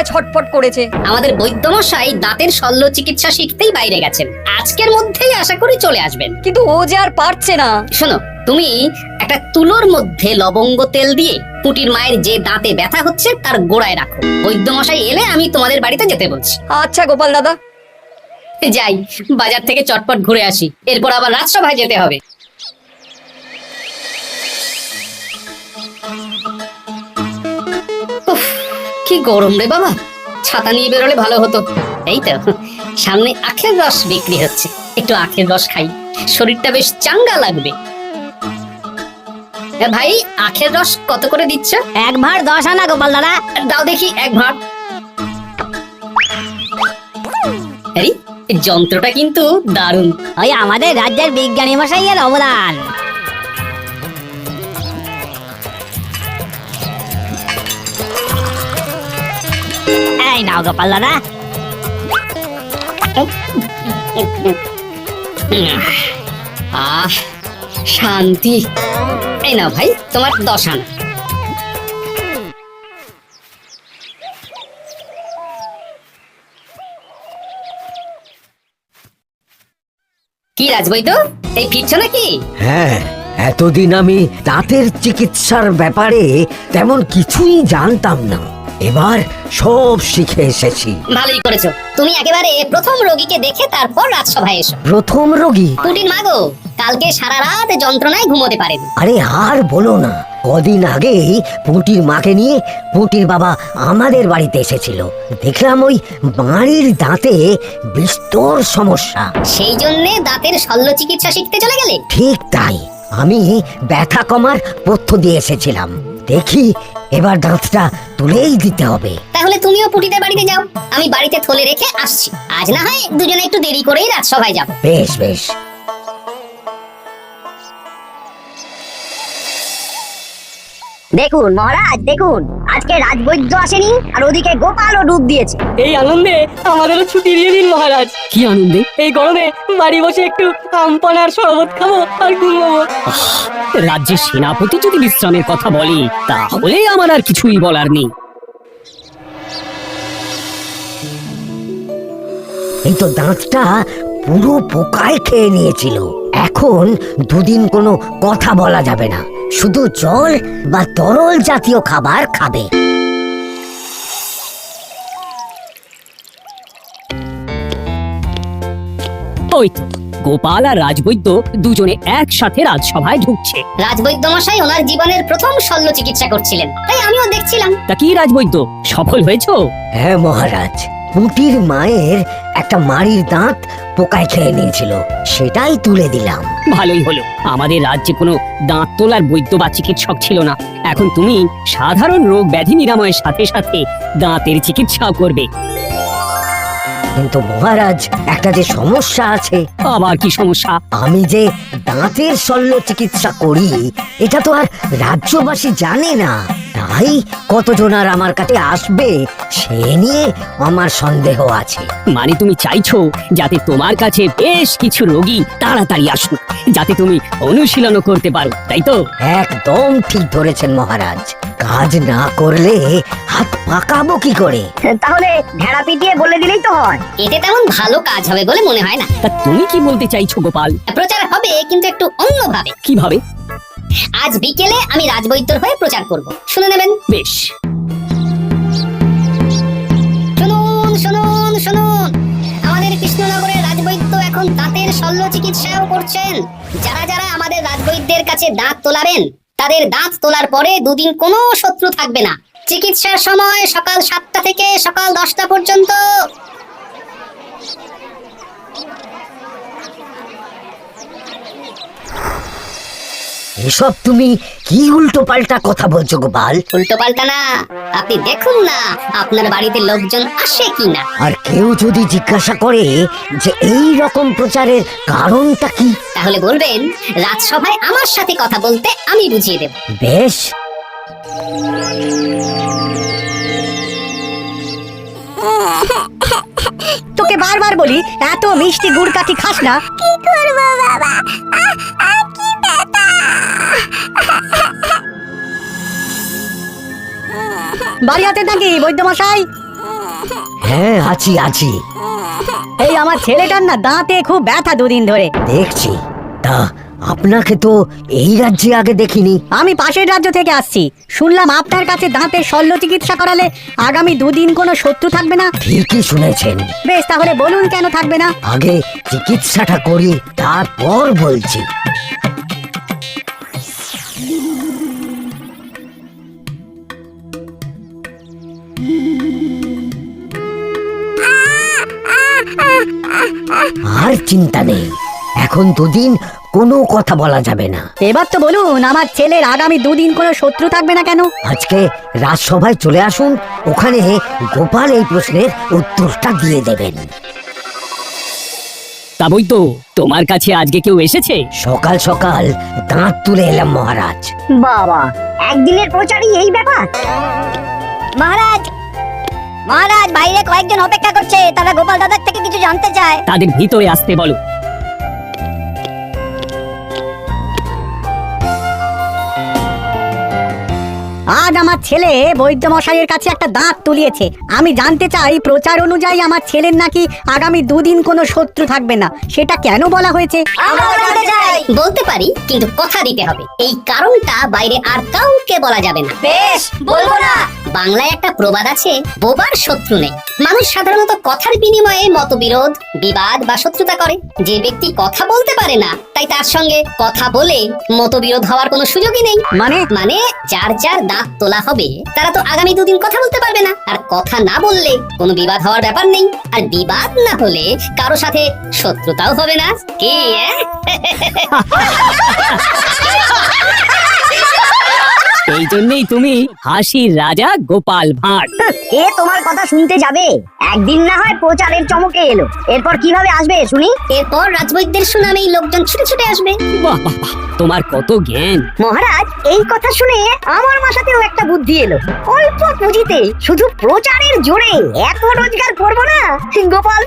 ছটফট করেছে। আমাদের বৈদ্যমশাই দাঁতের শল্য চিকিৎসা শিখতেই বাইরে গেছেন, আজকের মধ্যেই আশা করি চলে আসবেন। কিন্তু ও যে আর পারছে না। শোনো, তুমি একটা তুলোর মধ্যে লবঙ্গ তেল দিয়ে পুটির মায়ের যে দাঁতে ব্যথা হচ্ছে তার গোড়ায় রাখো। বৈদ্যমশাই এলে আমি তোমাদের বাড়িতে যেতে বলছি। আচ্ছা গোপাল দাদা। যাই, বাজার থেকে চটপট ঘুরে আসি, এরপর আবার রাজসভায় যেতে হবে। উফ, কি গরম রে বাবা, ছাতা নিয়ে বেরোলে ভালো হতো। এই তো সামনে আখের রস বিক্রি হচ্ছে, একটু আখের রস খাই, শরীরটা বেশ চাঙ্গা লাগবে। ভাই, আখের রস কত করে দিচ্ছ? 1 ভাঁড় 10 আনা গোপাল দাদা। দাও দেখি 1 ভাঁড়। এই যন্ত্রটা কিন্তু দারুণ। ওই আমাদের রাজ্যের বিজ্ঞানী মশাইয়ের অবদান। এই নাও গোপাল দাদা। আহ, শান্তি। এই নাও ভাই, তোমার 10 আনা। কি রাজবৈদ্য, এই ফিরছো নাকি? হ্যাঁ, এতদিন আমি দাঁতের চিকিৎসার ব্যাপারে তেমন কিছুই জানতাম না, এবার সব শিখে এসেছি। ভালোই করেছো, তুমি একেবারে প্রথম রোগীকে দেখে তারপর রাজসভায় এসো। প্রথম রোগী? পুটির মা গো, কালকে সারা রাত যন্ত্রণায় ঘুমোতে পারেন। আরে আর বলো না, কদিন আগেই পুঁটির মাকে নিয়ে পুঁটির বাবা আমাদের বাড়িতে এসেছিল। দেখলাম ওই বাড়ির দাঁতে বিস্তর সমস্যা। সেই জন্য দাঁতের শল্য চিকিৎসা শিখতে চলে গেলে? ঠিক তাই, আমি ব্যথা কমার পথ্য দিয়ে এসেছিলাম। দেখি এবার দাঁতটা তুলেই দিতে হবে। তাহলে তুমিও পুটিদের বাড়িতে যাও, আমি বাড়িতে থলে রেখে আসছি। আজ না হয় দুজনে একটু দেরি করেই রাজসভায় যাব। বেশ বেশ। দেখুন মহারাজ, দেখুন আজকে রাজবৈদ্য আসেনি, আর ওদিকে গোপালও ডুব দিয়েছে। এই আনন্দে আমাদেরও ছুটি দিয়ে দিন মহারাজ। কি আনন্দে? এই গরমে বাড়ি বসে একটু আমপানার শরবত খাবো আর ঘুমাবো। রাজ্যের সেনাপতি যদি বিশ্রামের কথা বলে তাহলে আমার আর কিছুই বলার নেই। এই তো দাঁতটা পুরো পোকায় খেয়ে নিয়েছিল। এখন দুদিন কোনো কথা বলা যাবে না, শুধু জল বা তরল জাতীয় খাবার খাবে। ওই তো গোপাল আর রাজবৈদ্য দুজনে একসাথে রাজসভায় ঢুকছে। রাজবৈদ্য মশাই ওনার জীবনের প্রথম শল্য চিকিৎসা করছিলেন, তাই আমিও দেখছিলাম। তা কি রাজবৈদ্য, সফল হয়েছো? হ্যাঁ মহারাজ, পুঁটির মায়ের একটা মাড়ির দাঁত পোকায় খেয়ে নিয়েছিল, সেটাই তুলে দিলাম। ভালোই হলো, আমাদের রাজ্যে কোনো দাঁত তোলার বৈদ্য বা চিকিৎসক ছিল না। এখন তুমি সাধারণ রোগ ব্যাধি নিরাময়ের সাথে সাথে দাঁতের চিকিৎসাও করবে। কিন্তু মহারাজ, একটা যে সমস্যা আছে। আবার কি সমস্যা? আমি যে দাঁতের শল্য চিকিৎসা করি এটা তো আর রাজ্যবাসী জানে না, তাই কতজন আর আমার কাছে আসবে সে নিয়ে আমার সন্দেহ আছে। মানে তুমি চাইছো যাতে তোমার কাছে বেশ কিছু রোগী তাড়াতাড়ি আসুক, যাতে তুমি অনুশীলনও করতে পারো, তাই তো? একদম ঠিক ধরেছেন মহারাজ, কাজ না করলে হাত পাকাবো কি করে? তাহলে ভেড়া পিটিয়ে বলে দিলেই তো হয়। এতে তেমন ভালো কাজ হবে বলে মনে হয় না। তা তুমি কি বলতে চাইছো গোপাল? প্রচার হবে, কিন্তু একটু অন্যভাবে। কিভাবে? আজ বিকেলে আমি রাজবৈদ্যর হয়ে প্রচার করব, শুনে নেবেন। বেশ। শুনুন শুনুন শুনুন, আমাদের কৃষ্ণনগরের রাজবৈদ্য এখন দাঁতের শল্য চিকিৎসাও করছেন। যারা যারা আমাদের রাজবৈদ্যের কাছে দাঁত তোলাবেন, তাদের দাঁত তোলার পরে দুদিন কোনো শত্রু থাকবে না। চিকিৎসার সময় সকাল 7টা থেকে সকাল 10টা পর্যন্ত। এসব তুমি কি উল্টো পাল্টা কথা বলছো গোপাল? উল্টো পাল্টা না, আপনি দেখুন না আপনার বাড়িতে লোকজন আসে কিনা। আর কেউ যদি জিজ্ঞাসা করে যে এই রকম প্রচারের কারণটা কি, তাহলে বলবেন রাজসভায় আমার সাথে কথা বলতে আমি বুঝিয়ে দেব। বেশ। তোকে বারবার বলি এত মিষ্টি গুড় কাঠি খাস না। কি করবো বাবা, কি ব্যথা। বাড়ি আছেন নাকি বৈদ্যমশাই? হ্যাঁ আছি আছি, এই আমার ছেলেটার না দাঁতে খুব ব্যথা দুদিন ধরে। দেখছি। তা আপনাকে তো এই রাজ্যে আগে দেখিনি। আমি পাশের রাজ্য থেকে আসছি, শুনলাম আপনার কাছে দাঁতের শল্য চিকিৎসা করালে আগামী দুদিন কোনো শত্রু থাকবে না। ঠিকই শুনেছেন। বেশ, তাহলে বলুন কেন থাকবে না? আগে চিকিৎসাটা করি, তারপর বলছি। আর চিন্তা নেই, এখন দুদিন কোনো কথা বলা যাবে না। এবার তো বলুন আমার ছেলের আগামী দুদিন কোনো শত্রু থাকবে না কেন? আজকে রাজসভায় চলে আসুন, ওখানে গোপাল এই প্রশ্নের উত্তরটা দিয়ে দেবেন। তা বই তো, তোমার কাছে আজকে কেউ এসেছে? সকাল সকাল দাঁত তুলে এলাম মহারাজ। বাবা, একদিনের প্রচারই এই ব্যাপার? মহারাজ, মহারাজ, বাইরে কয়েকজন অপেক্ষা করছে, তারা গোপাল দাদার থেকে কিছু জানতে চায়। তাদের ভিতরে আসতে বলো। আজ আমার ছেলে বৈদ্যমশাইয়ের কাছে একটা দাঁত তুলিয়েছে। আমি জানতে চাই প্রচার অনুযায়ী আমার ছেলের নাকি আগামী দুদিন কোনো শত্রু থাকবে না, সেটা কেন বলা হয়েছে? বলতে পারি, কিন্তু কথা দিতে হবে। এই কারণটা বাইরে আর কাউকে বলা যাবে না। বেশ, বলবো না। বাংলায় একটা প্রবাদ আছে, বোবার শত্রু নেই। মানুষ সাধারণত কথার বিনিময়ে মতবিরোধ, বিবাদ বা শত্রুতা করে। যে ব্যক্তি কথা বলতে পারে না, তাই তার সঙ্গে কথা বলে মতবিরোধ হওয়ার কোনো সুযোগই নেই। মানে যার যার দাঁত তোলা হবে, তারা তো আগামী দুদিন কথা বলতে পারবে না। আর কথা না বললে কোনো বিবাদ হওয়ার ব্যাপার নেই। আর বিবাদ না হলে কারো সাথে শত্রুতাও হবে না। কি এই জন্যই তুমি হাসির রাজা গোপাল ভাঁড়। কে তোমার কথা শুনতে যাবে? একদিন না হয় প্রচারের চমকে এলো, এরপর কিভাবে আসবে শুনি? এরপর রাজবৈদ্যের সুনামেই লোকজন ছুটে ছুটে আসবে। বাহ বাহ বাহ, তোমার কত জ্ঞান! মহারাজ, এই কথা শুনে আমার মাথাতেও একটা বুদ্ধি এলো। অল্প পুঁজিতে শুধু প্রচারের জোরে এত রোজগার করবো না, গোপাল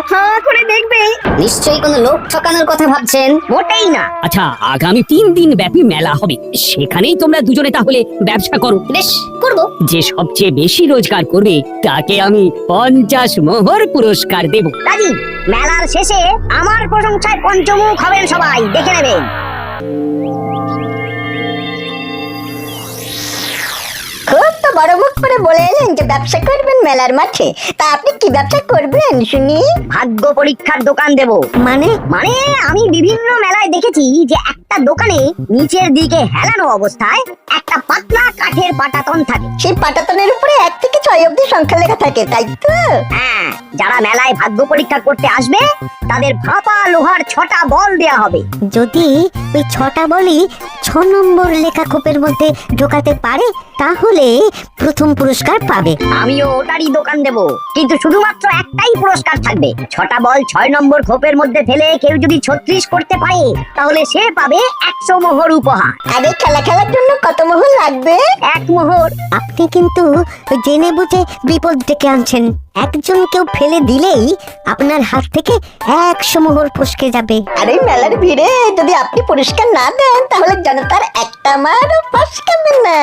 হাঁ করে দেখবে। নিশ্চয়ই কোনো লোক ঠকানোর কথা ভাবছেন। মোটেই না। আচ্ছা, আগামী 3 দিন ব্যাপী মেলা হবে, সেখানেই তোমরা দুজনে তাহলে ব্যবসা করো। বেশ, করব। যে সবচেয়ে বেশি রোজগার করবে তাকে আমি 50 মোহর পুরস্কার দেব। রাজি। মেলার শেষে আমার প্রশংসায় পঞ্চমুখ হবেন সবাই, দেখে নেবেন। খুব তো বড় মুখ করে বলে এলেন যে ব্যবসা করবেন মেলার মাঠে। তা আপনি কি ব্যবসা করবেন শুনি? ভাগ্য পরীক্ষার দোকান দেব। মানে? মানে আমি বিভিন্ন মেলায় দেখেছি যে একটা দোকানে নিচের দিকে হেলানো অবস্থায় একটা পাতলা কাঠের পাটাতন থাকে। সেই পাটাতনের উপরে 1 থেকে 6 অবধি সংখ্যা লেখা থাকে, তাই তো? হ্যাঁ, যারা মেলায় ভাগ্য পরীক্ষা করতে আসবে তাদের ফাঁপা লোহার 6টা বল দেয়া হবে। যদি ওই 6টা বলি 6 নম্বর লেখা খোপের মধ্যে ঢোকাতে পারে, তাহলে প্রথম পুরস্কার পাবে। আমিও ওটারই দোকান দেব, কিন্তু শুধুমাত্র একটাই পুরস্কার থাকবে। 6টা বল 6 নম্বর খোপের মধ্যে ফেলে কেউ যদি 36 করতে পারে, তাহলে সে পাবে 100 মোহর উপহার। আরে খেলার জন্য কত মোহর লাগবে? 1 মোহর। আপনি কিন্তু জেনে বুঝে বিপদ ডেকে আনছেন। একজন কেউ ফেলে দিলেই আপনার হাত থেকে 100 মোহর ফসকে যাবে। আরে মেলার ভিড়ে যদি আপনি পুরস্কার না দেন, তাহলে জনতার একটা মারও ফসকাবে না।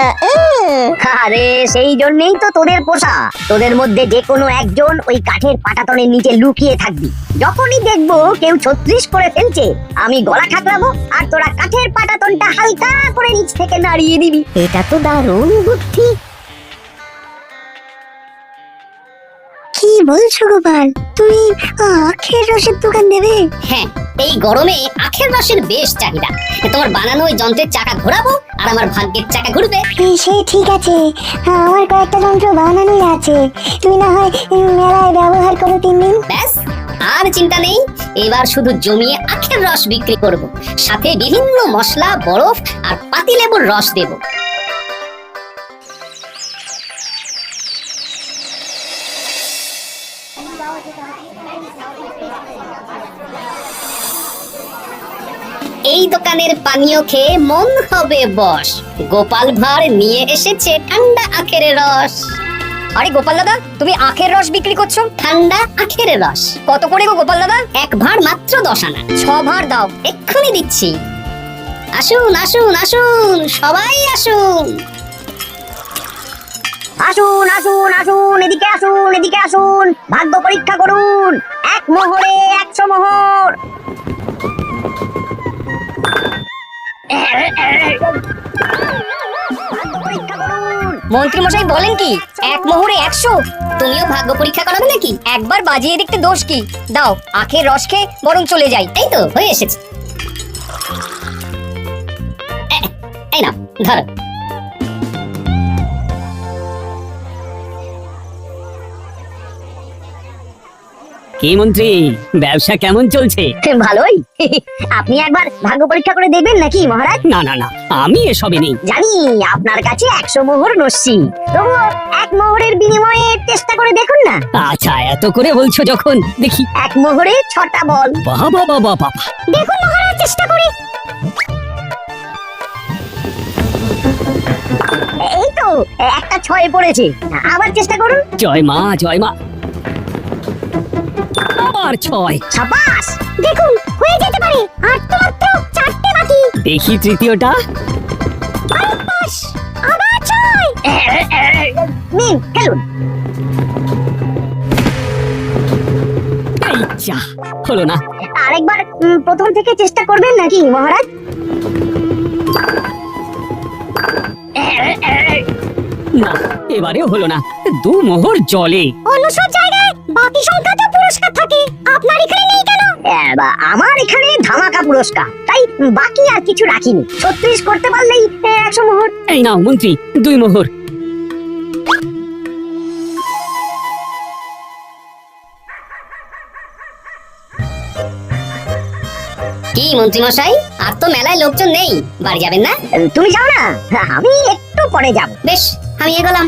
আরে সেই জন্যই তো তোদের পোষা। তোদের মধ্যে যে কোনো একজন ওই কাঠের পাটাতনের নিচে লুকিয়ে থাকবি। যখনই দেখবো কেউ 36 করে ফেলছে, আমি গলা ঠাকরাবো আর তোরা কাঠের পাটাতনটা হালকা করে নিচ থেকে নাড়িয়ে দিবি। এটা তো দারুণ বুদ্ধি। কি বলছো গোপাল, তুমি আখের রসের দোকান দেবে? হ্যাঁ, এই গরমে আখের রসের বেশ চাহিদা। তোমার বানানো ওই যন্ত্রের চাকা ঘোরাবো আর আমার ভাগ্যের চাকা ঘুরবে। সে ঠিক আছে, আমার কয়েকটা যন্ত্র বানানোই আছে। তুমি না হয় মেলায় ব্যবহার করো 3 দিন। ব্যাস, আর চিন্তা নেই। এবার শুধু জমিয়ে আখের রস বিক্রি করব, সাথে বিভিন্ন মশলা, বরফ আর পাতিলেবুর রস দেব। এই দোকানের পানীয় খেয়ে মন হবে বশ। গোপাল ভাঁড় নিয়ে এসেছে ঠান্ডা আখের রস। আরে গোপাল দাদা, তুমি আখের রস বিক্রি করছো? ঠান্ডা আখের রস কত করে গো গোপাল দাদা? 1 ভাঁড় মাত্র 10 আনা। 6 ভাঁড় দাও। এক্ষুনি দিচ্ছি। আসুন আসুন আসুন, সবাই আসুন। আসুন আসুন আসুন, এদিকে আসুন, এদিকে আসুন, ভাগ্য পরীক্ষা করুন, 1 মোহরে 100 মোহর। ভাগ্য পরীক্ষা করুন। মন্ত্রী মশাই বলেন কি 1 মোহরে 100? তুমিও ভাগ্য পরীক্ষা করাবে নাকি? একবার বাজিয়ে দেখতে দোষ কি? দাও আখের রস খেয়ে বরং চলে যাই। এই তো হয়ে এসেছে। এই না ধরো। কি মন্ত্রী, ব্যবসা কেমন চলছে? ভালোই। আপনি একবার ভাগ্য পরীক্ষা করে দেখবেন নাকি মহারাজ? না না না, আমি এসবে নেই। জানি আপনার কাছে 100 মোহর নস্যি, তবুও 1 মোহরের বিনিময়ে চেষ্টা করে দেখুন না। আচ্ছা, এত করে বলছো যখন, দেখি। 1 মোহরে 6টা বল। বাবা বাবা বাবা, দেখুন মহারাজ, চেষ্টা করে। এই তো একটা 6 পড়েছে, আবার চেষ্টা করুন। জয় মা জয় মা। আবার 6। সাবাস, দেখুন হয়ে যেতে পারে, আর তো মাত্র 4টে বাকি। দেখি তৃতীয়টা। আবার 6। নিন খেলুন। এই যা, হলো না। আরেকবার প্রথম থেকে চেষ্টা করবেন নাকি মহারাজ? না, এবারেও হলো না। 2 মোহর জলে। অন্য সব জায়গায় বাকি সংখ্যা তো পুরস্কার থাকে, আপনার এখানে নেই কেন? আমার এখানে ধামাকা পুরস্কার, তাই বাকি আর কিছু রাখিনি। 36 করতে পারলেই 100 মোহর। এই নাও মন্ত্রী, 2 মোহর। কি মন্ত্রী মশাই, আর তো মেলায় লোকজন নেই, বাড়ি যাবেন না? তুমি যাও না, আমি একটু পরে যাব। বেশ, আমি এগোলাম।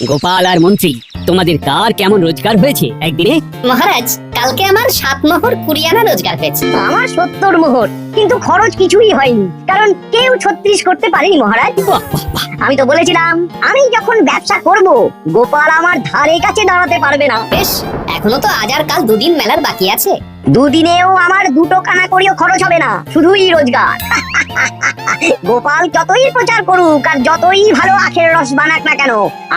গোপাল আর মন্ত্রী, তোমাদের কার কেমন রোজগার হয়েছে একদিনে? মহারাজ, কালকে আমার 7 মোহর 20 আনা রোজগার হয়েছে। আমার 70 মোহর, কিন্তু খরচ কিছুই হয়নি, কারণ কেউ 36 করতে পারেনি মহারাজ। বাহ বাহ বাহ। আমি তো বলেছিলাম, আমি যখন ব্যবসা করব, গোপাল আমার ধারে কাছে দাঁড়াতে পারবে না। বেশ, এখনো তো আজ আর কাল 2 দিন মেলার বাকি আছে। 2 দিনেও আমার 2 কানা করিও খরচ হবে না, শুধুই রোজগার। গোপাল যতই প্রচার করুক আর যতই ভালো আখের রস বানাক না কেন,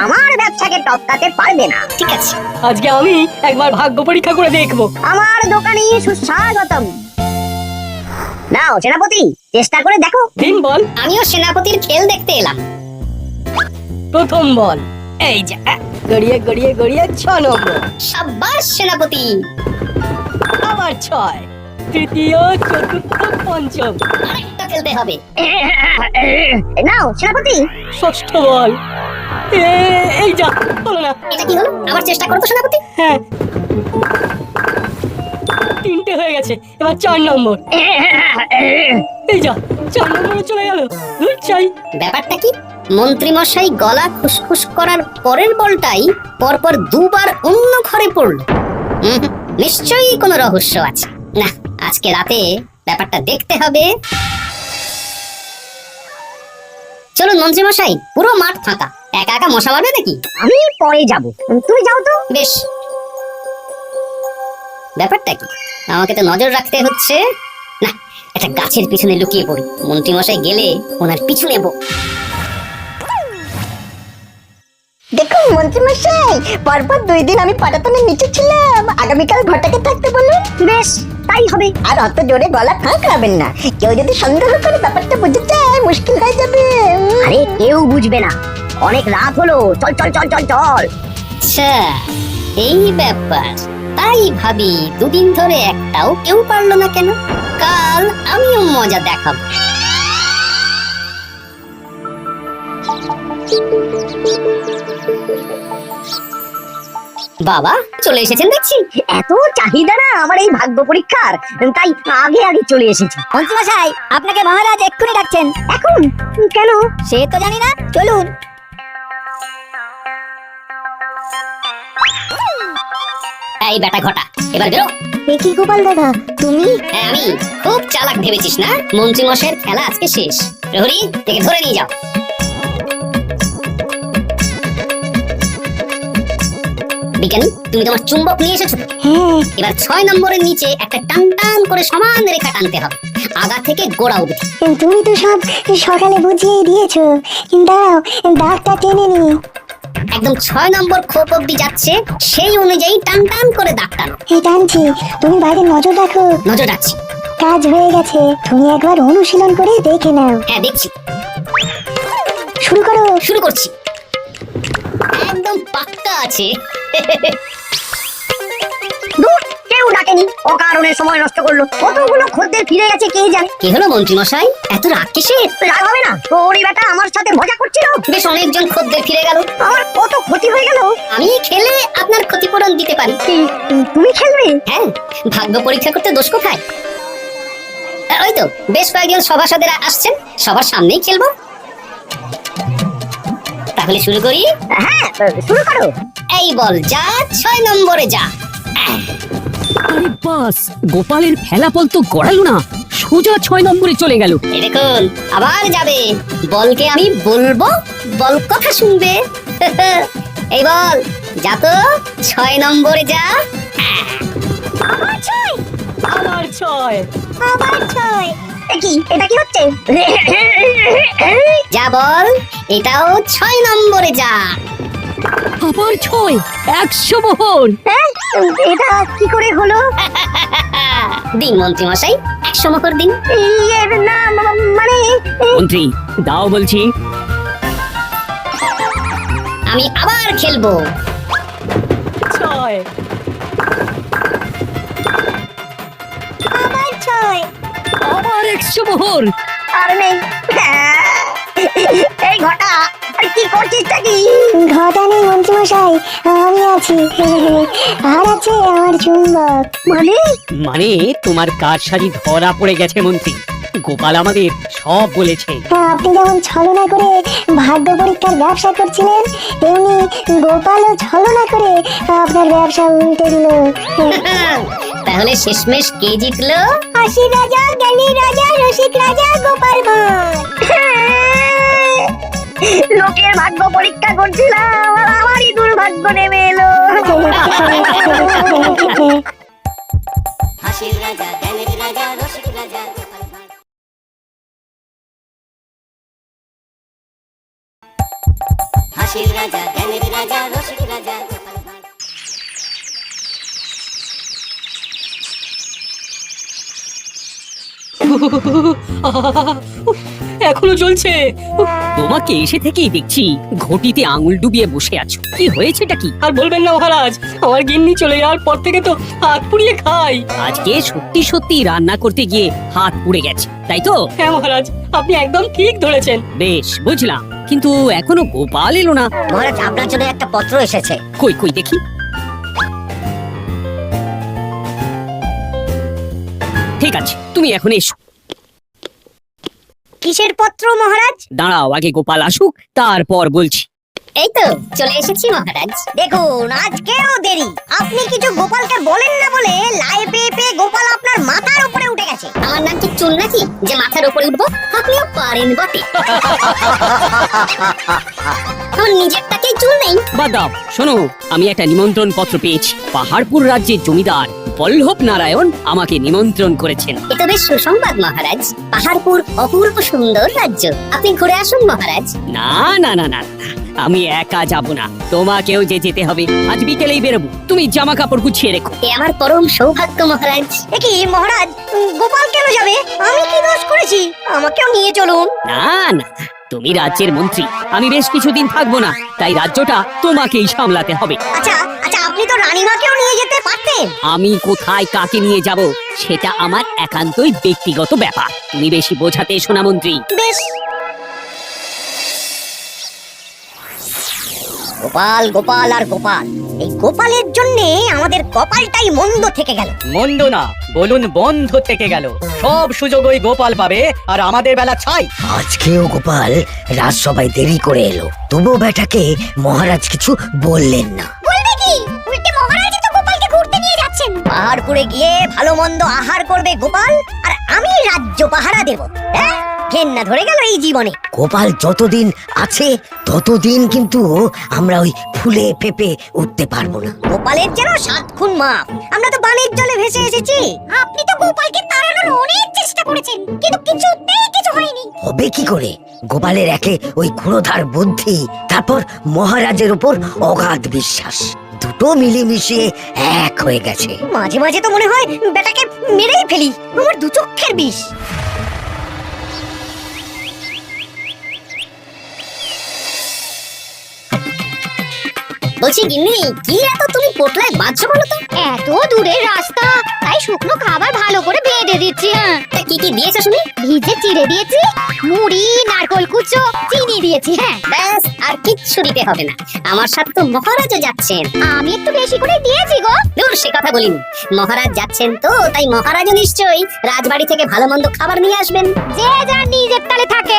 আমার ব্যবসাকে টপকাতে পারবে না। ঠিক আছে, আজকে আমি একবার ভাগ্য পরীক্ষা করে দেখবো। আমার দোকানে সুস্বাগতম। নাও সেনাপতি, চেষ্টা করে দেখো। দিন বল। আমিও সেনাপতির খেল দেখতে এলাম। প্রথম বল। এই যে গড়িয়ে গড়িয়ে গড়িয়ে 6 নম্বর। সাব্বাস সেনাপতি। আবার 6। তৃতীয়, চতুর্থ, পঞ্চম। আরেকটা খেলতে হবে। নাও সেনাপতি। ষষ্ঠ বল। এই যা, হলো না। এটা কি হলো? আবার চেষ্টা করো তো সেনাপতি। হ্যাঁ, 3টে হয়ে গেছে, এবার 4 নম্বর। এই যা, 4 নম্বরে চলে গেল। ধুর চাই। ব্যাপারটা কি? মন্ত্রী মশাই গলা খুসখুস করার পরের বলটাই পরপর 2 বার অন্য ঘরে পড়ল। নিশ্চয়ই কোনো রহস্য আছে। না, আজকে রাতে ব্যাপারটা দেখতে হবে। চলুন মন্ত্রী মশাই, পুরো মাঠ ফাঁকা, একা একা মশা মারবে নাকি? আমি পরে যাব, তুমি যাও তো। বেশ। ব্যাপারটা কি? আমাকে তো নজর রাখতে হচ্ছে। না, একটা গাছের পিছনে লুকিয়ে পড়ি, মন্ত্রী মশাই গেলে ওনার পিছু নেব। দেখুন মন্ত্রী মশাই, পরপর 2 দিন আমি পাটাতনের নিচে ছিলাম, আগামীকাল ঘরটাকে থাকতে বলুন। বেশ, তাই হবে। আর অত জোরে গলা ফাঁকড়াবেন না, কেউ যদি সন্দেহ করে ব্যাপারটা বুঝতে চায় মুশকিল হয়ে যাবে। আরে কেউ বুঝবে না, অনেক রাত হলো, চল চল চল চল চল। আচ্ছা, এই ব্যাপার। তাই ভাবি 2 দিন ধরে একটাও কেউ পারলো না কেন? কাল আমিও মজা দেখাবো। বাবা চলে এসেছেন দেখছি। এত চাহিদা না আমার এই ভাগ্য পরীক্ষার, তাই আগে আগে চলে এসেছি। মন্ত্রী মশাই, আপনাকে মহারাজ এক্ষুনি ডাকছেন। এখন কেন? সে তো জানি না, চলুন। এই বেটা ঘটা, এবার বেরো। এ কি গোপাল দাদা, তুমি? হ্যাঁ আমি। খুব চালাক ভেবেছিস না? মন্ত্রী মশাইয়ের খেলা আজকে শেষ। প্রহরী, একে ধরে নিয়ে যাও। বিজ্ঞানী, তুমি তোমার চুম্বক নিয়ে এসেছো তো? হ্যাঁ এবার 6 নম্বরের নিচে একটা টান টান করে সমান রেখা টানতে হবে, আগা থেকে গোড়া অবধি। তুমি তো সব সকালে বুঝিয়ে দিয়েছো, দাঁড়াও দাগটা টেনে নি। একদম 6 নম্বর খোপ অবধি যাচ্ছে, সেই অনুযায়ী টান টান করে দাগ টানো। এই টানছি, তুমি বাইরে নজর রাখো। নজর রাখছি। কাজ হয়ে গেছে, তুমি একবার অনুশীলন করে দেখে নাও। হ্যাঁ দেখছি। শুরু করো। শুরু করছি। একদম পাক্কা আছে। দূর, কেউ ডাকেনি, অকারণে সময় নষ্ট করলো। কতগুলো খদ্দের ফিরে গেছে কে জানে। কি হলো মন্ত্রী মশাই, এত রাগ কিসের? রাগ হবে না, তোর এই বেটা আমার সাথে মজা করছিল। বেশ অনেকজন খদ্দের ফিরে গেল, আমার কত ক্ষতি হয়ে গেল। আমি খেলে আপনার ক্ষতিপূরণ দিতে পারি। কি, তুমি খেলবে? হ্যাঁ, ভাগ্য পরীক্ষা করতে দোষ কোথায়? ওই তো বেশ কয়েকজন সভাসদেরা আসছেন, সবার সামনেই খেলবো। তাহলে শুরু করি। হ্যাঁ, শুরু করো। এই বল যা, 6 নম্বরে যা। আরে বাস, গোপালের ফেলাপল তো গড়ালো না, সোজা 6 নম্বরে চলে গেল। এই দেখুন আবার যাবে, বলকে আমি বলবো, বল কথা শুনবে। এই বল যা তো, 6 নম্বরে যা। আবার ছয়। আবার 6। কি, এটা কি হচ্ছে? যা বল, এটাও 6 নম্বরে যা। আবার 6, 100 মোহর। এটা কি করে হলো? দিন মন্ত্রী মশাই, 100 মোহর দিন। না, মানে মন্ত্রী দাও বলছি। আমি আবার খেলবো। 6। আবার 6। আবার 100 মোহর। আর নেই। এই ঘটা, আরে কি করছিস কি? ঘটা নেই মন্ত্রীমশাই, আমি আছি। আর আছে আমার চুম্বক। মানে তোমার কারসাজি ধরা পড়ে গেছে মন্ত্রী, গোপাল আমাদের সব বলেছে। আপনি যেমন ছলনা করে ভাগ্য পরীক্ষার ব্যবসা করছিলেন, তেমনি গোপালও ছলনা করে আপনার ব্যবসা উল্টে দিল। তাহলে শেষমেশ কে জিতলো? হাসি রাজা, জ্ঞানী রাজা, রসিক রাজা, গোপাল ভাঁড়। লোকের ভাগ্য পরীক্ষা করছিলাম, আর আমারই দুর্ভাগ্য নেমে এলো। হাসির রাজা, জ্ঞানের রাজা, রসিক রাজা, হাসির রাজা, জ্ঞানের রাজা, রসিক রাজা। এখনো চলছে। তোমাকে এসে থেকেই দেখছি ঘটিতে আঙুল ডুবিয়ে বসে আছো, কি হয়েছেটা কি? আর বলবেন না মহারাজ, আমার গিন্নি চলে যাওয়ার পর থেকে তো হাত পুড়িয়ে খাই। আজকে সত্যি সত্যি রান্না করতে গিয়ে হাত পুড়ে গেছে, তাই তো? হ্যাঁ মহারাজ, আপনি একদম ঠিক ধরেছেন। বেশ বুঝলাম, কিন্তু এখনো গোপাল এলো না। মহারাজ, আপনার জন্য একটা পত্র এসেছে। কই কই দেখি। ঠিক আছে, তুমি এখন এসো। কিসের পত্র মহারাজ? দাঁড়াও, আগে গোপাল আসুক, তারপর বলছি। এই তো চলে এসেছি মহারাজ। দেখুন, আজকেও দেরি। আপনি কিছু গোপালকে বলেন না বলে লাই পেয়ে পেয়ে গোপাল আপনার মাথার উপরে উঠে গেছে। আমার নাম কি চুল নাকি যে মাথার উপরে উঠবো? আপনিও পারেন বটে। আমার নিজেরটাকেই চুল নেই। বাদ দাও, শোনো, আমি একটা নিমন্ত্রণ পত্র পেয়েছি। পাহাড়পুর রাজ্যের জমিদার বল্লভ নারায়ণ আমাকে নিমন্ত্রণ করেছেন। এ তো বেশ সুসংবাদ মহারাজ। পাহাড়পুর অপূর্ব সুন্দর রাজ্য, আপনি ঘুরে আসুন মহারাজ। না না না না না, আমি একা যাব না, তোমাকেও যে যেতে হবে। আজ বিকেলেই বেরোবো, তুমি জামা কাপড় গুছিয়ে রেখো। এ আমার পরম সৌভাগ্য মহারাজ। কি মহারাজ, গোপাল কেন যাবে? আমি কি দোষ করেছি? আমাকেও নিয়ে চলুন। না না না, তুমি রাজ্যের মন্ত্রী, আমি বেশ কিছুদিন থাকবো না, তাই রাজ্যটা তোমাকেই সামলাতে হবে। আচ্ছা আচ্ছা, আপনি তো রানীমাকেও নিয়ে যেতে পারতেন। আমি কোথায় কাকে নিয়ে যাব সেটা আমার একান্তই ব্যক্তিগত ব্যাপার, তুমি বেশি বোঝাতে এসো না মন্ত্রী। বেশ। গোপাল গোপাল আর গোপাল, এই গোপালের জন্য আমাদের কপালটাই মন্দ থেকে গেল। মন্দ না, বলুন বন্ধ থেকে গেল। সব সুযোগ ওই গোপাল পাবে, আর আমাদের বেলা ছাই। আজকেও গোপাল রাজসভায় দেরি করে এলো, তবুও বেটাকে মহারাজ কিছু বললেন না। বলবে কি? উল্টে মহারাজই তো গোপালকে ঘুরতে নিয়ে যাচ্ছেন। পাহাড়পুরে গিয়ে ভালো মন্দ আহার করবে গোপাল, আর আমি রাজ্য পাহারা দেব। হ্যাঁ, ঘেন্না ধরে গেল এই জীবনে। গোপাল যতদিন আছে ততদিন কিন্তু আমরা ওই ফুলে ফেপে উঠতে পারবো না। গোপালের যেন 7 খুন মাপ। আমরা তো বানের জলে ভেসে এসেছি। আপনি তো গোপালকে তাড়ানোর অনেক চেষ্টা করেছেন, কিন্তু কিছুতেই কিছু হয়নি। হবে কি করে? গোপালের একে ওই ক্ষুরোধার বুদ্ধি, তারপর মহারাজের উপর অগাধ বিশ্বাস, দুটো মিলেমিশে এক হয়ে গেছে। মাঝে মাঝে তো মনে হয় বেটাকে মেরেই ফেলি। আমার দু চক্ষের বিষ। বলছি গিন্নি, কি এত তুমি পোটলায় বাঁধছো বলো তো? এত দূরের রাস্তা, তাই শুকনো খাবার ভালো করে বেঁধে দিচ্ছি। হ্যাঁ, তা কি কি দিয়েছো শুনি? ভিজে চিড়ে দিয়েছি, মুড়ি, নারকল কুচো, চিনি দিয়েছি। হ্যাঁ, ব্যাস, আর কিচ্ছু দিতে হবে না। আমার সাথে তো মহারাজও যাচ্ছেন। আমি একটু বেশি করে দিয়েছি গো। দূর, সে কথা বলিনি। মহারাজ যাচ্ছেন তো, তাই মহারাজও নিশ্চয়ই রাজবাড়ি থেকে ভালো মন্দ খাবার নিয়ে আসবেন। যে যার নিজের তালে থাকে।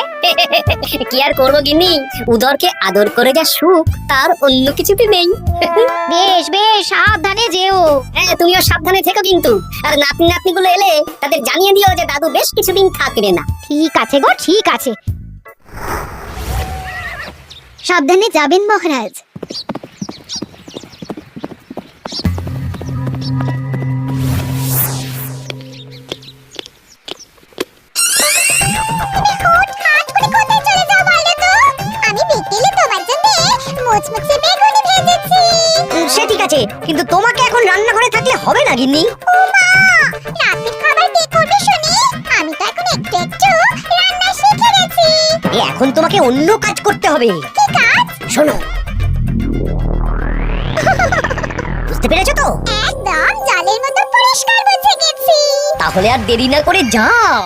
কি আর করবো গিন্নি, উদরকে আদর করে যা সুখ, তার অন্য কিছুতে নেই। বেশ বেশ, সাবধানে যেও। হ্যাঁ, তুমিও সাবধানে থেকো কিন্তু। আর নাতনি নাতনি গুলো এলে তাদের জানিয়ে দিও যে দাদু বেশ কিছুদিন থাকবে না। ঠিক আছে গো, ঠিক আছে। সাবধানে যাবেন মহারাজ। সে ঠিক আছে, কিন্তু তোমাকে এখন রান্নাঘরে থাকলে হবে না গিন্নি। এখন তোমাকে অন্য কাজ করতে হবে। শোনো, বুঝতে পেরেছো তো? একদম জলের মতো পরিষ্কার বুঝে গেছি। তাহলে আর দেরি না করে যাও।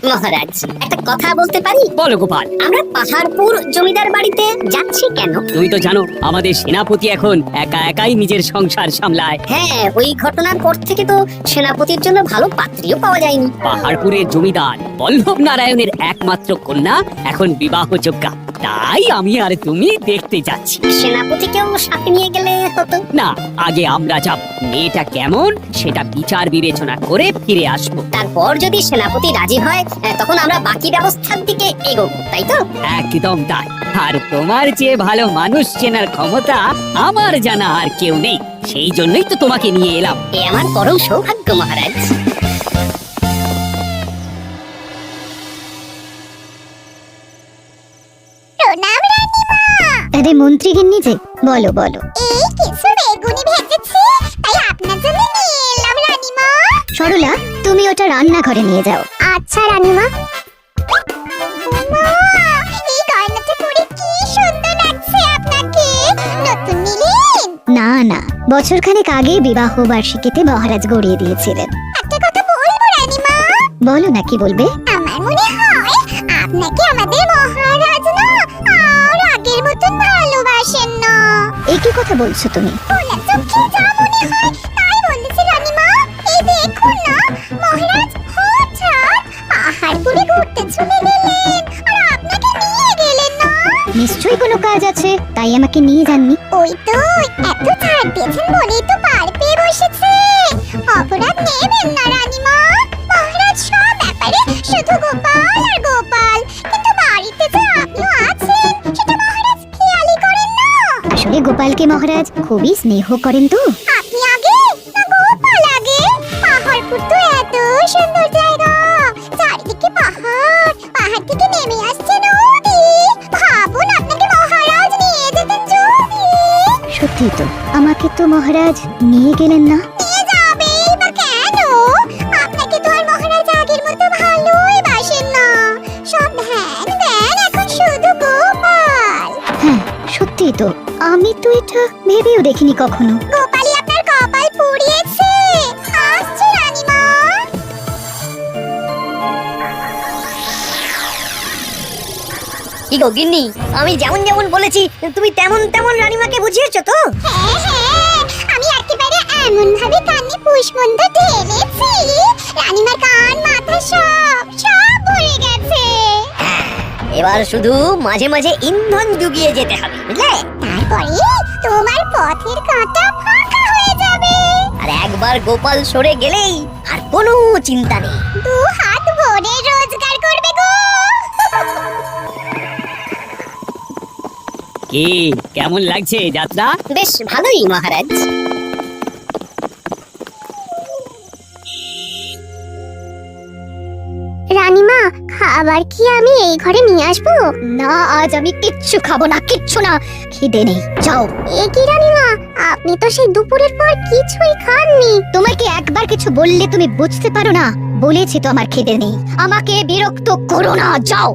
মহারাজ, একটা কথা বলতে পারি? বলো গোপাল। আমরা পাহাড়পুর জমিদার বাড়িতে যাচ্ছি কেন? তুমি তো জানো আমাদের সেনাপতি এখন একা একাই নিজের সংসার সামলায়। হ্যাঁ, ওই ঘটনার পর থেকে তো সেনাপতির জন্য ভালো পাত্রীও পাওয়া যায়নি। পাহাড়পুরের জমিদার বল্লভ নারায়ণের একমাত্র কন্যা এখন বিবাহযোগ্যা, তাই আমি আর তুমি দেখতে যাচ্ছি। সেনাপতিকেও সাথে নিয়ে গেলে হতো। না, আগে আমরা যাব, মেয়েটা কেমন সেটা বিচার বিবেচনা করে ফিরে আসবো। তারপর যদি সেনাপতি রাজি হয়, তখন আমরা বাকি ব্যবস্থার দিকে এগোবো, তাই তো? একদম তাই। আর তোমার যে ভালো মানুষ চেনার ক্ষমতা আমার জানা আর কেউ নেই, সেই জন্যই তো তোমাকে নিয়ে এলাম। এ আমার পরম সৌভাগ্য মহারাজ। প্রণাম রানীমা। আরে মন্ত্রী গিন্নি যে, বলো বলো। এই কিছু বেগুনি ভেজেছি, তাই আপনার জন্য নিয়ে এলাম রানীমা। সরলা, তুমি ওটা রান্নাঘরে নিয়ে যাও। আচ্ছা রানীমা। এই গয়নাটা পরে কি সুন্দর লাগছে আপনাকে। নতুন নিলেন? না না, বছরখানেক আগে বিবাহ বার্ষিকীতে মহারাজ গড়িয়ে দিয়েছিলেন। একটা কথা বলবো রানীমা? বলো না, কি বলবে? আমার মনে হয় আপনাকে আমাদের মহারাজ না আর আগের মতন ভালোবাসেন না। এই কি কথা বলছো তুমি? ওনার চোখে যা মনে হয় তাই বলেছি রানীমা। এই দেখুন না, মহারাজ হঠাৎ পাহাড়পুরে ঘুরতে চলে গেলেন আর আপনাকে নিয়ে গেলেন না। নিশ্চয়ই কোনো কাজ আছে, তাই আমাকে নিয়ে যাননি। ওই তো, এত ছাড় দিয়েছেন বলেই তো পার পেয়ে বসেছে। অপরাধ নেবেন না রানীমা। মহারাজ সব ব্যাপারে শুধু গোপাল আর গোপাল, কিন্তু বাড়িতে যে আপনিও আছেন সেটা মহারাজ খেয়ালই করেন না। আসলে গোপালকে মহারাজ খুবই স্নেহ করেন তো। আপনি আগে না গোপাল আগে? পাহাড়পুর তো এত সুন্দর জায়গা, চারিদিকে পাহাড়, পাহাড় থেকে নেমে আসছে নদী। ভাবুন আপনাকে মহারাজ নিয়ে যেতেন যদি। সত্যি তো, আমাকে তো মহারাজ নিয়ে গেলেন না। নিয়ে যাবেই বা কেন? আপনাকে তো আর মহারাজ আগের মতো ভালোই বাসেন না। সব ধ্যান দেন এখন শুধু গোপাল। হ্যাঁ, সত্যি তো, আমি তো এটা ভেবেও দেখিনি কখনো। গোপালই আপনার কপাল পুড়িয়েছে। আসছি রানীমা। কি গো গিন্নি, আমি যেমন যেমন বলেছি তুমি তেমন তেমন রানীমাকে বুঝিয়েছো তো? হ্যাঁ হ্যাঁ, আমি একেবারে এমন ভাবে কানে পুষ্পন্ধ ঢেলেছি, রানীমার কান মাথা সব ভরে গেছে। এবার শুধু মাঝে মাঝে ইন্ধন জুগিয়ে যেতে হবে, বুঝলে? তারপরে তোমার পথের কাঁটা ফাঁকা হয়ে যাবে। আর একবার গোপাল সরে গেলেই আর কোনো চিন্তা নেই। দু হাত ভরে রোজগার করবে গো। কি কেমন লাগছে যাত্রা? বেশ ভালোই মহারাজ। রানীমা, খাবার কি আমি এই ঘরে নিয়ে আসবো? না, আজ আমি কিচ্ছু খাবো না, কিচ্ছু না, খিদে নেই, যাও। এ কি রানীমা, আপনি তো সেই দুপুরের পর কিছুই খাননি। তোমাকে একবার কিছু বললে তুমি বুঝতে পারো না? বলেছি তো আমার খিদে নেই, আমাকে বিরক্ত করো না, যাও।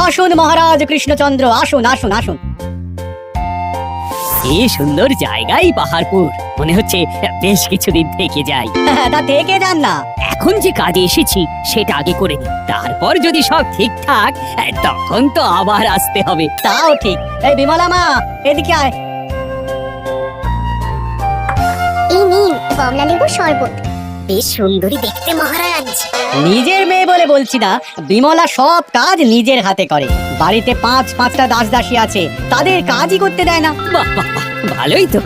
আসুন মহারাজ কৃষ্ণচন্দ্র, আসুন আসুন আসুন। কি সুন্দর জায়গায় পাহাড়পুর, মনে হচ্ছে বেশ কিছুদিন থেকে যাই। তা থেকে যান না। এখন যে কাজে এসেছি সেটা আগে করে নি, তারপর যদি সব ঠিকঠাক তখন তো আবার আসতে হবে। তাও ঠিক। এই বিমলা মা, এদিকে আয়। এই নিন কমলা লেবুর শরবত। বেশ সুন্দরী দেখতে মহারাজ। নিজের মেয়ে বলে বলছি না, বিমলা সব কাজ নিজের হাতে করে। বাড়িতে পাঁচটা দাস দাসী আছে, তাদের কাজই করতে দেয় না। বাহ বাহ বাহ, ভালোই তো।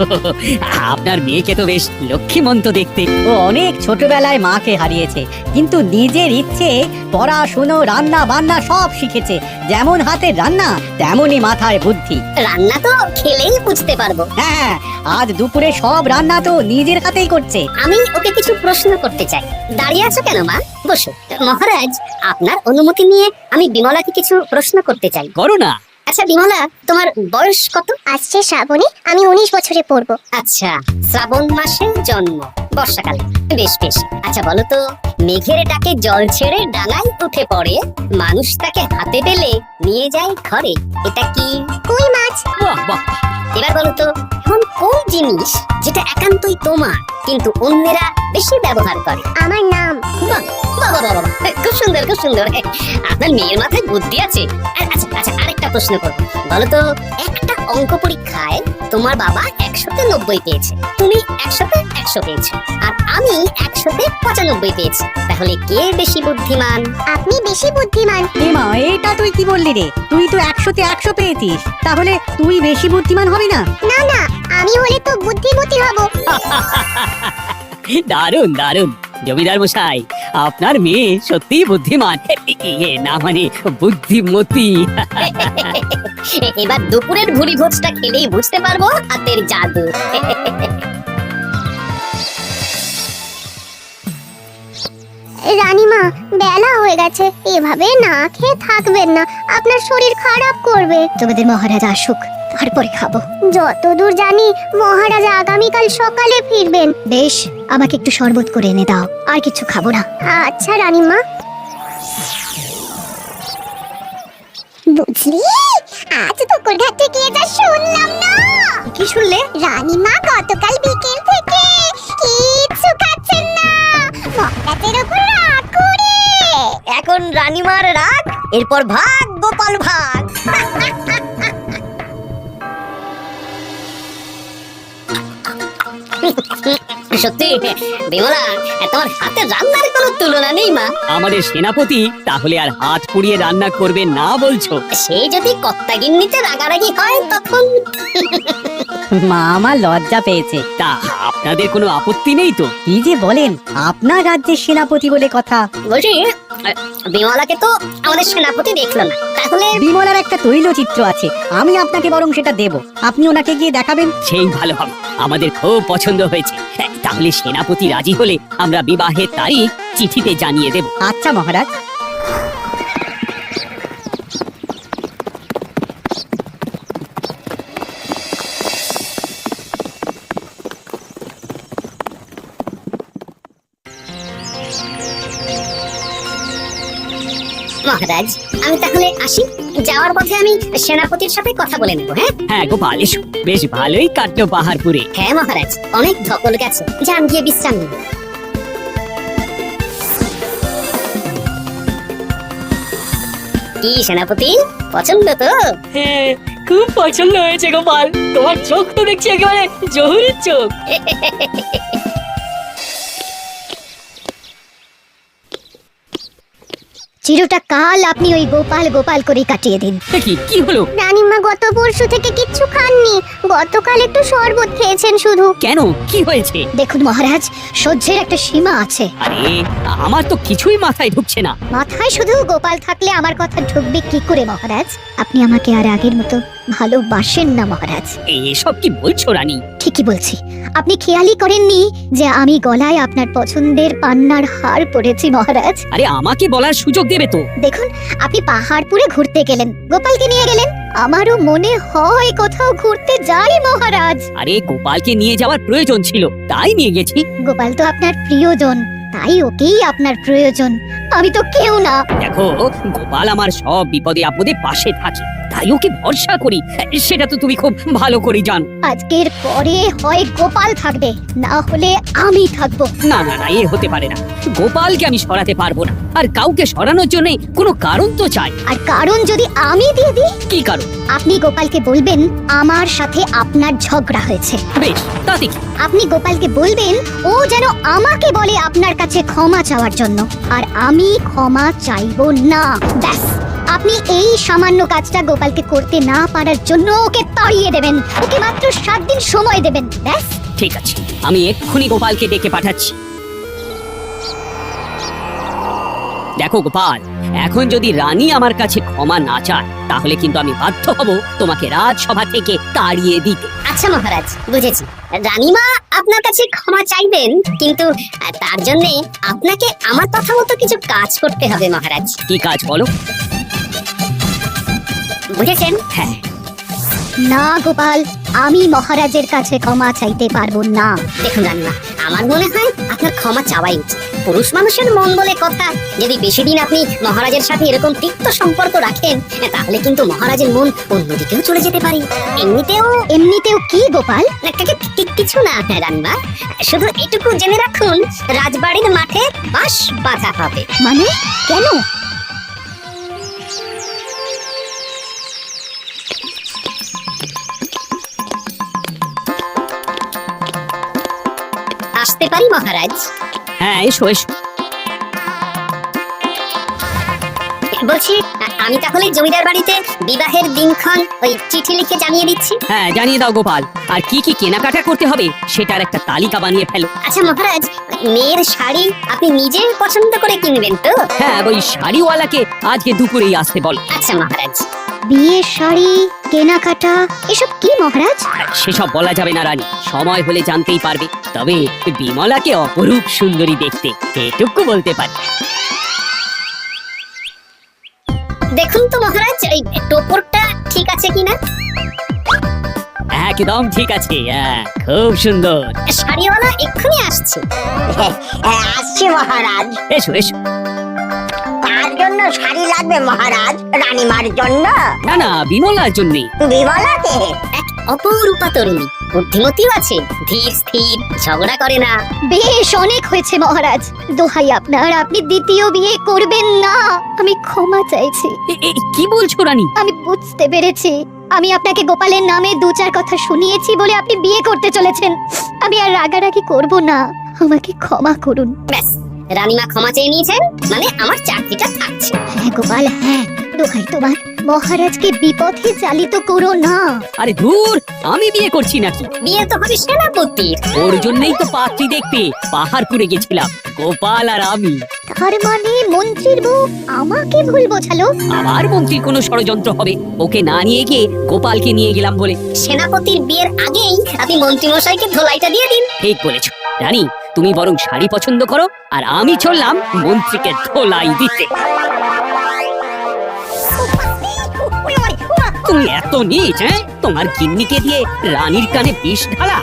আপনার মেয়েকে তো বেশ লক্ষ্মীমন্ত দেখতে। ও অনেক ছোটবেলায় মাকে হারিয়েছে, কিন্তু নিজের ইচ্ছে পড়াশুনো রান্না বান্না সব শিখেছে। যেমন হাতের রান্না তেমনই মাথায় বুদ্ধি। রান্না তো খেলেই বুঝতে পারবো। হ্যাঁ, আজ দুপুরে সব রান্না তো নিজের হাতেই করছে। আমি ওকে কিছু প্রশ্ন করতে চাই। দাঁড়িয়ে আছো কেন মা? বসো। মহারাজ, আপনার অনুমতি নিয়ে আমি বিমলাকে কিছু প্রশ্ন করতে চাই। করো না। আচ্ছা বিমলা, তোমার বয়স কত? আসছে শ্রাবণে আমি 19 বছরে পড়বো। আচ্ছা, শ্রাবণ মাসে জন্ম, বর্ষাকালে। বেশ বেশ। আচ্ছা বলো তো, মেঘের ডাকে জল ছেড়ে ডাঙায় উঠে পড়ে, মানুষ তাকে হাতে পেলে নিয়ে যায় ঘরে, এটা কি? কই মাছ। বাহ বাহ, এবার বলো তো, এমন কোন জিনিস যেটা একান্তই তোমার কিন্তু অন্যেরা বেশি ব্যবহার করে? আমার নাম। বাহ, বাবা বাবা, খুব সুন্দর খুব সুন্দর। আপনার মেয়ের মাথায় বুদ্ধি আছে। আচ্ছা আচ্ছা, আরেকটা প্রশ্ন করবো। বলো তো, একটা অঙ্ক পরীক্ষায় তোমার বাবা 100-তে 90 পেয়েছে, তুমি 100-তে 100 পেয়েছো, আর আমি 100-তে 95 পেয়েছি। তাহলে কে বেশি বুদ্ধিমান? আপনি বেশি বুদ্ধিমান। মা, এটা তুই কি বললি রে? তুই তো 100-তে 100 পেয়েছিস, তাহলে তুই বেশি বুদ্ধিমান হবি না? না না, আমি হলে তো বুদ্ধিমতী হব। দারুণ দারুণ। জমিদার মশাই, আপনার মেয়ে সত্যিই বুদ্ধিমান, না মানে বুদ্ধিমতী। এবার দুপুরের ভুরি ভোজটা খেলেই বুঝতে পারবো হাতের জাদু। রানীমা, বেলা হয়ে গেছে, এভাবে না খেয়ে থাকবেন না, আপনার শরীর খারাপ করবে। তোমাদের মহারাজ আসুক, তারপরে খাবো। যতদূর জানি মহারাজ আগামীকাল সকালে ফিরবেন। বেশ, আমাকে একটু শরবত করে এনে দাও, আর কিছু খাবো না। আচ্ছা রানীমা। বুঝলি, আজ পুকুর ঘাট থেকে এটা শুনলাম না। কি শুনলে? রানীমা গতকাল বিকেল থেকে কিচ্ছু খাচ্ছেন না, মহারাজের উপর রাগ করে। এখন রানীমার রাগ, এরপর ভাগ গোপাল ভাগ। সত্যি বিমলা, তোমার হাতের রান্নার কোনো তুলনা নেই মা। আমাদের সেনাপতি তাহলে আর হাত পুড়িয়ে রান্না করবে না বলছো? সে যদি কর্তাগিন্নিতে রাগারাগি হয় তখন। মা আমার লজ্জা পেয়েছে। তা আপনাদের কোনো আপত্তি নেই তো? কি যে বলেন, আপনার রাজ্যের সেনাপতি বলে কথা। বলছি, বিমলাকে তো আমাদের সেনাপতি দেখলো না, তাহলে? বিমলার একটা তৈলচিত্র আছে, আমি আপনাকে বরং সেটা দেব, আপনি ওনাকে গিয়ে দেখাবেন। সেই ভালো হবে, আমাদের খুব পছন্দ হয়েছে। তাহলে সেনাপতি রাজি হলে আমরা বিবাহের তারিখ চিঠিতে জানিয়ে দেব। আচ্ছা মহারাজ। মহারাজ, আমি তাহলে আসি। যাওয়ার পথে আমি সেনাপতির সাথে কথা বলে নেবো। হ্যাঁ হ্যাঁ গোপাল, এসো। বেশ ভালোই কাটলো পাহাড়পুরে। হ্যাঁ মহারাজ, অনেক ধকল গেছে, যান গিয়ে বিশ্রাম নিন। কি সেনাপতি, পছন্দ তো? হ্যাঁ, খুব পছন্দ হয়েছে গোপাল। তোমার চোখ তো দেখছি একেবারে জহুরির চোখ। চিরটা কাল আপনি ওই গোপাল গোপাল করে কাটিয়ে দিন। কি হলো? রানীমা গত পরশু থেকে কিচ্ছু খাননি, গতকাল একটু শরবত খেয়েছেন শুধু। কেন, কি হয়েছে? দেখুন মহারাজ, সহ্যের একটা সীমা আছে। আরে আমার তো কিছুই মাথায় ঢুকছে না। মাথায় শুধু গোপাল থাকলে আমার কথা ঢুকবে কি করে মহারাজ? আপনি আমাকে আর আগের মতো ভালোবাসেন না মহারাজ। এসব কি বলছো রানী? ঠিকই বলছি। আপনি খেয়ালই করেননি যে আমি গলায় আপনার পছন্দের পান্নার হার পরেছি মহারাজ? আরে আমাকে বলার সুযোগ দেবে তো? দেখুন, আপনি পাহাড়পুরে ঘুরতে গেলেন, গোপালকে নিয়ে গেলেন। আমারও মনে হয় কোথাও ঘুরতে যাই মহারাজ। আরে গোপালকে নিয়ে যাওয়ার প্রয়োজন ছিল, তাই নিয়ে গেছি। গোপাল তো আপনার প্রিয়জন, তাই ওকেই আপনার প্রয়োজন। আমি তো কেউ না। দেখো, গোপাল আমার সব বিপদে আপদে পাশে থাকে, তাই ওকে ভরসা করি। সেটা তো তুমি খুব ভালো করে জানো। আজকের পরে হয় গোপাল থাকবে, না হলে আমি থাকবো। না না না, এ হতে পারে না। গোপালকে আমি সরাতে পারবো না, আর কাউকে সরানোর জন্য কোনো কারণ তো চাই। আর কারণ যদি আমি দিয়ে দিই? কি কারণ? আপনি গোপালকে বলবেন আমার সাথে আপনার ঝগড়া হয়েছে। বেশ, তাতে কি? আপনি গোপালকে বলবেন ও যেন আমাকে বলে আপনার কাছে ক্ষমা চাওয়ার জন্য, আর আমি ক্ষমা চাইবো না। ব্যাস, আপনি এই সামান্য কাজটা গোপালকে করতে না পারার জন্য ওকে তাড়িয়ে দেবেন। ওকে মাত্র 7 দিন সময় দেবেন, ব্যাস। ঠিক আছে, আমি এক্ষুনি গোপালকে ডেকে পাঠাচ্ছি। দেখো গোপাল, এখন যদি রানী আমার কাছে ক্ষমা না চায়, তাহলে কিন্তু আমি বাধ্য হব তোমাকে রাজসভা থেকে তাড়িয়ে দিতে। আচ্ছা মহারাজ, বুঝেছি। রানীমা আপনার কাছে ক্ষমা চাইবেন, কিন্তু তার জন্য আপনাকে আমার কথা মতো কিছু কাজ করতে হবে মহারাজ। কি কাজ বলো? বুঝেছেন? হ্যাঁ। না গোপাল, আমি মহারাজের কাছে ক্ষমা চাইতে পারবো না। দেখুন রানীমা, আমার মনে হয় আপনার ক্ষমা চাওয়াই উচিত। পুরুষ মানুষের মন বলে কথা, যদি বেশি দিন আপনি মহারাজের সাথে এরকম তিক্ত সম্পর্ক রাখেন, তাহলে কিন্তু মহারাজের মন অন্যদিকেও চলে যেতে পারে। এমনিতেও কি গোপাল? কিছু না রানীমা, শুধু এটুকু জেনে রাখুন, রাজবাড়ির মাঠে বাঁশ বাঁধা হবে। মানে কেন? আসতে পারি মহারাজ? হ্যাঁ, এসো এসো। বলছি, আমি তাহলে জমিদার বাড়িতে বিবাহের দিনক্ষণ ওই চিঠি লিখে জানিয়ে দিচ্ছি। হ্যাঁ, জানিয়ে দাও গোপাল। আর কি কি কেনাকাটা করতে হবে সেটার একটা তালিকা বানিয়ে ফেলো। আচ্ছা মহারাজ, মেয়ের শাড়ি আপনি নিজে পছন্দ করে কিনবেন তো? হ্যাঁ, ওই শাড়িওয়ালাকে আজকে দুপুরেই আসতে বলো। আচ্ছা মহারাজ। বিয়ের শাড়ি, কেনাকাটা, এসব কি মহারাজ? সেসব বলা যাবে না রানী, সময় হলে জানতেই পারবে। তবে বিমলাকে অপরূপ সুন্দরী দেখতে, এটুকু বলতে পারি। দেখুন তো মহারাজ, ওই টোপরটা ঠিক আছে কিনা? একদম ঠিক আছে, খুব সুন্দর। শাড়িওয়ালা এক্ষুনি আসছে। আসছি মহারাজ। এসো এসো। তার জন্য শাড়ি লাগবে মহারাজ? রানীমার জন্য? না না, বিমলার জন্যে। বিমলাকে? এক অপরূপা তরুণী, বুদ্ধিমতীও আছে, ধীর স্থির, ঝগড়া করে না। বেশ, অনেক হয়েছে মহারাজ। দোহাই আপনার, আপনি দ্বিতীয় বিয়ে করবেন না। আমি ক্ষমা চাইছি। কি বলছো রানী? আমি বুঝতে পেরেছি, আমি আপনাকে গোপালের নামে 2-4 কথা শুনিয়েছি বলে আপনি বিয়ে করতে চলেছেন। আমি আর রাগারাগি করব না, আমাকে ক্ষমা করুন। ব্যাস, রানীমা ক্ষমা চেয়ে নিয়েছেন, মানে আমার চাকরিটা থাকছে। হ্যাঁ গোপাল, হ্যাঁ, দোহাই তোমার, মহারাজকে বিপথে চালিত করো না। আরে ধুর, আমি বিয়ে করছি নাকি? বিয়ে তো হবে সেনাপতির। ওর জন্যই তো পাত্রী দেখতে পাহাড়পুরে গেছিলাম, গোপাল আর আমি। তার মানে মন্ত্রীর বউ আমাকে ভুল বোঝালো? আমার মন্ত্রীর কোনো ষড়যন্ত্র হবে, ওকে না নিয়ে গিয়ে গোপালকে নিয়ে গেলাম বলে। সেনাপতির বিয়ের আগেই আপনি মন্ত্রী মশাইকে ধোলাইটা দিয়ে দিন। ঠিক বলেছো রানী, তুমি বরং শাড়ি পছন্দ করো, আর আমি চললাম মন্ত্রীকে ধোলাই দিতে। তুমি এত নীচ, তোমার গিন্নিকে দিয়ে রানীর কানে বিষ ঢালা।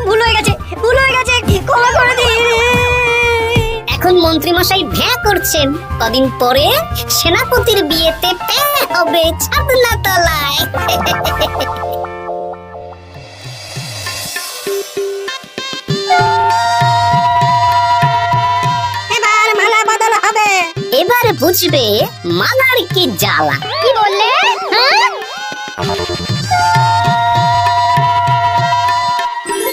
ভুল হয়ে গেছে, ক্ষমা করে দিন। এখন মন্ত্রী মশাই ভ্যা করছেন, কদিন পরে সেনাপতির বিয়েতে হবে ছাদনা তলায়। এবার মালা বদল হবে। এবার বুঝবে মালার কি জ্বালা। কি বললে?